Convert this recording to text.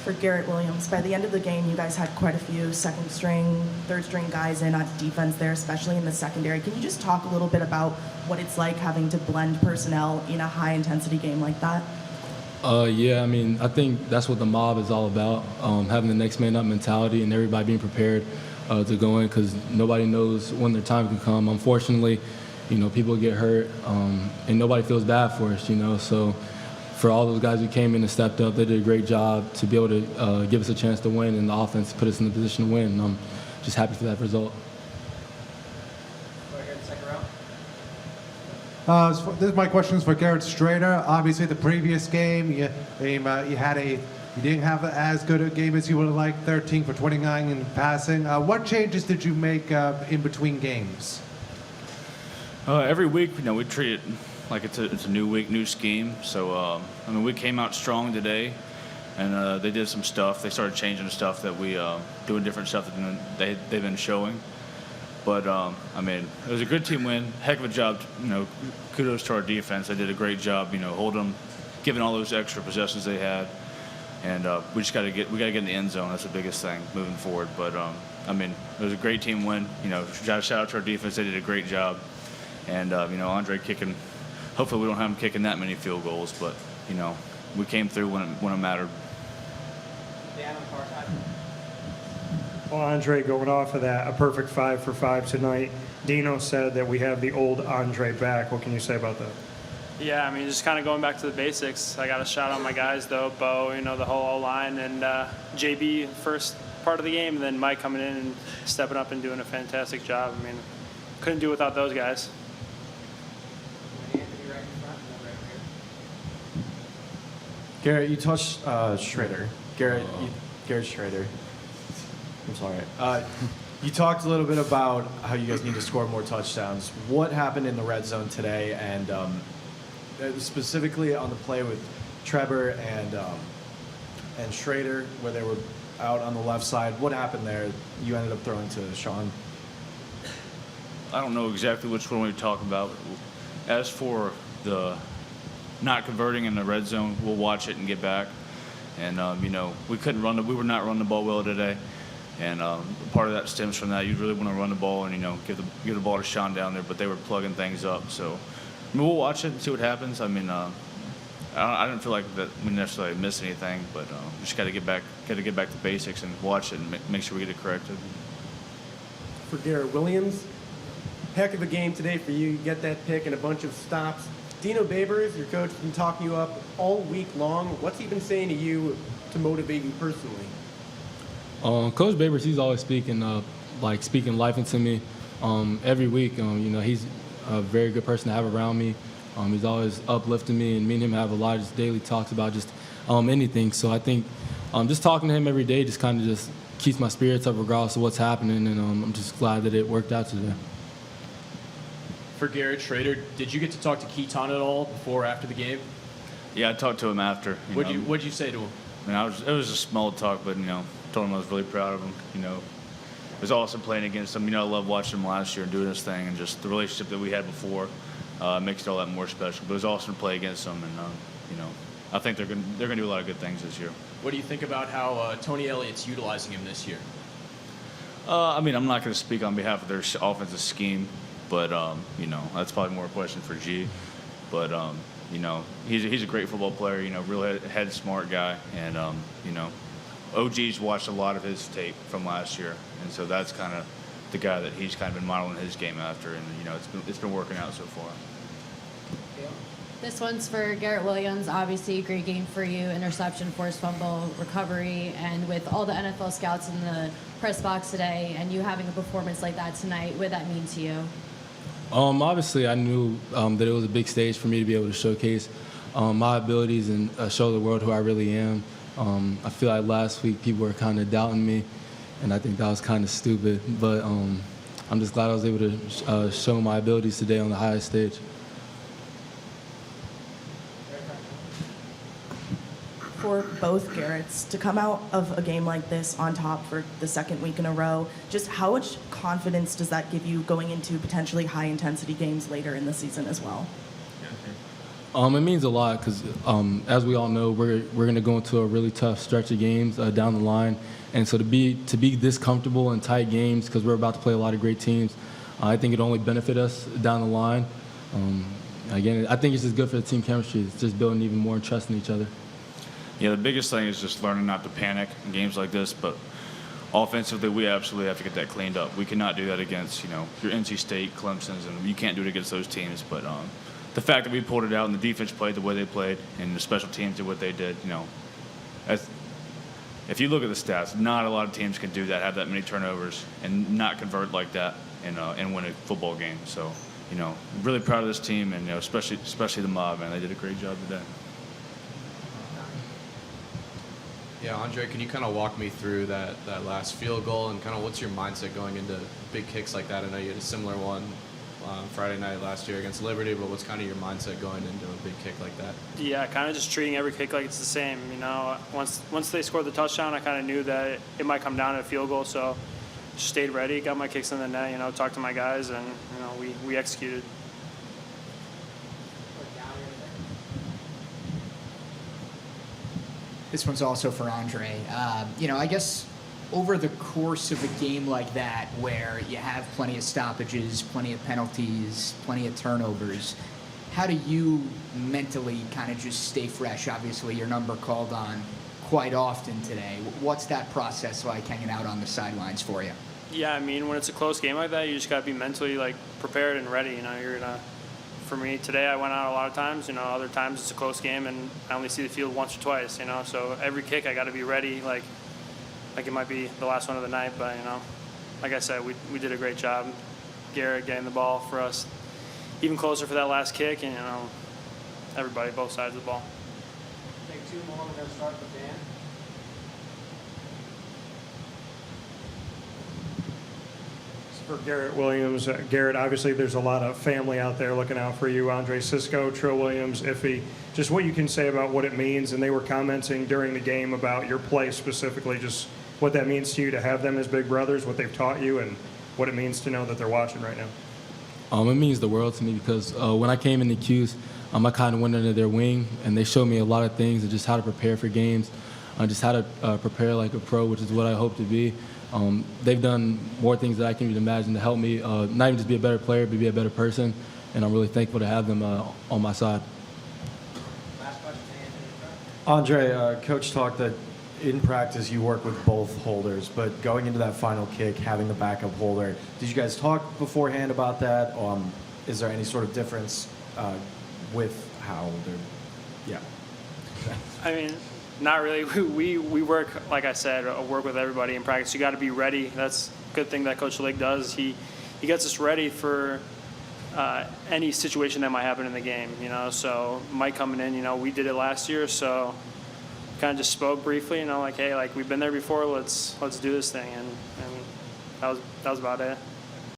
For Garrett Williams, by the end of the game, you guys had quite a few second string, third string guys in on defense there, especially in the secondary. Can you just talk a little bit about what it's like having to blend personnel in a high intensity game like that? Yeah, I mean, I think that's what the mob is all about, having the next man up mentality and everybody being prepared to go in, because nobody knows when their time can come. Unfortunately, people get hurt, and nobody feels bad for us, so for all those guys who came in and stepped up, they did a great job to be able to give us a chance to win, and the offense put us in the position to win. And I'm just happy for that result. Go ahead, second row. My question is for Garrett Shrader. Obviously, the previous game, you didn't have as good a game as you would have liked, 13 for 29 in passing. What changes did you make in between games? Every week, we treat it like it's a new week, new scheme. So, we came out strong today, and they did some stuff. They started changing the stuff that we doing different stuff that they've been showing. But, it was a good team win. Heck of a job. Kudos to our defense. They did a great job, holding them, giving all those extra possessions they had. And we got to get in the end zone. That's the biggest thing moving forward. But, it was a great team win. Shout out to our defense. They did a great job. And, Andre kicking. Hopefully we don't have him kicking that many field goals, but, we came through when it mattered. Dan on the far side. Well, Andre, going off of that, a perfect 5 for 5 tonight. Dino said that we have the old Andre back. What can you say about that? Yeah, just kind of going back to the basics. I got to shout out my guys, though, Bo, the whole O-line, and JB first part of the game, and then Mike coming in and stepping up and doing a fantastic job. Couldn't do without those guys. Garrett, you touched Shrader. Garrett Shrader. I'm sorry. You talked a little bit about how you guys need to score more touchdowns. What happened in the red zone today, and specifically on the play with Trevor and Shrader, where they were out on the left side? What happened there? You ended up throwing to Sean. I don't know exactly which one we talk about. As for the not converting in the red zone, we'll watch it and get back. And we couldn't we were not running the ball well today, and part of that stems from that. You really want to run the ball and give the ball to Sean down there, but they were plugging things up. So we'll watch it and see what happens. I didn't feel like that we necessarily missed anything, but just got to get back to basics and watch it and make sure we get it corrected. For Garrett Williams, heck of a game today for you. You get that pick and a bunch of stops. Dino Babers, your coach, has been talking you up all week long. What's he been saying to you to motivate you personally? Coach Babers, he's always speaking life into me every week. He's a very good person to have around me. He's always uplifting me, and me and him have a lot of just daily talks about just anything. So I think just talking to him every day just kind of just keeps my spirits up regardless of what's happening, and I'm just glad that it worked out today. For Garrett Shrader, did you get to talk to Keaton at all before or after the game? Yeah, I talked to him after. What'd you say to him? It was a small talk, but told him I was really proud of him. It was awesome playing against him. I love watching him last year and doing his thing, and just the relationship that we had before makes it all that more special. But it was awesome to play against him, and I think they're gonna do a lot of good things this year. What do you think about how Tony Elliott's utilizing him this year? I'm not going to speak on behalf of their offensive scheme, but that's probably more a question for G. But he's a great football player. Real head smart guy, and OG's watched a lot of his tape from last year, and so that's kind of the guy that he's kind of been modeling his game after, and it's been working out so far. This one's for Garrett Williams. Obviously, a great game for you. Interception, forced fumble, recovery, and with all the NFL scouts in the press box today, and you having a performance like that tonight, what did that mean to you? Obviously, I knew that it was a big stage for me to be able to showcase my abilities and show the world who I really am. I feel like last week people were kind of doubting me, and I think that was kind of stupid. But I'm just glad I was able to show my abilities today on the highest stage. For both Garretts, to come out of a game like this on top for the second week in a row, just how much confidence does that give you going into potentially high-intensity games later in the season as well? It means a lot because, as we all know, we're going to go into a really tough stretch of games down the line, and so to be this comfortable in tight games because we're about to play a lot of great teams, I think it only benefit us down the line. Again, I think it's just good for the team chemistry. It's just building even more trust in each other. Yeah, the biggest thing is just learning not to panic in games like this, but offensively, we absolutely have to get that cleaned up. We cannot do that against, your NC State, Clemson's, and you can't do it against those teams. But the fact that we pulled it out and the defense played the way they played and the special teams did what they did, if you look at the stats, not a lot of teams can do that, have that many turnovers, and not convert like that and win a football game. So, really proud of this team, and especially the mob, man. They did a great job today. Yeah, Andre, can you kind of walk me through that last field goal and kind of what's your mindset going into big kicks like that? I know you had a similar one Friday night last year against Liberty, but what's kind of your mindset going into a big kick like that? Yeah, kind of just treating every kick like it's the same. Once they scored the touchdown, I kind of knew that it might come down to a field goal, so just stayed ready, got my kicks in the net, talked to my guys, and we executed. This one's also for Andre. I guess over the course of a game like that, where you have plenty of stoppages, plenty of penalties, plenty of turnovers, how do you mentally kind of just stay fresh? Obviously, your number called on quite often today. What's that process like hanging out on the sidelines for you? Yeah, when it's a close game like that, you just got to be mentally prepared and ready. For me today, I went out a lot of times. Other times it's a close game and I only see the field once or twice. So every kick I got to be ready. Like it might be the last one of the night, but like I said, we did a great job. Garrett getting the ball for us even closer for that last kick, and everybody, both sides of the ball. Take two more. We're going to start with Dan. For Garrett Williams. Garrett, obviously there's a lot of family out there looking out for you. Andre Szmyt, Trill Williams, Iffy. Just what you can say about what it means, and they were commenting during the game about your play specifically, just what that means to you to have them as big brothers, what they've taught you, and what it means to know that they're watching right now. It means the world to me because when I came in the Q's, I kind of went under their wing, and they showed me a lot of things and just how to prepare for games, just how to prepare like a pro, which is what I hope to be. They've done more things that I can even imagine to help me not even just be a better player, but be a better person, and I'm really thankful to have them on my side. Last question, Anthony. Andre, Coach talked that in practice you work with both holders, but going into that final kick, having the backup holder, did you guys talk beforehand about that? Is there any sort of difference with how they're, yeah? Not really. We work, like I said, work with everybody in practice. You got to be ready. That's a good thing that Coach Lig does. He gets us ready for any situation that might happen in the game. So Mike coming in, we did it last year, so kind of just spoke briefly. Hey, we've been there before. Let's do this thing, and that was about it.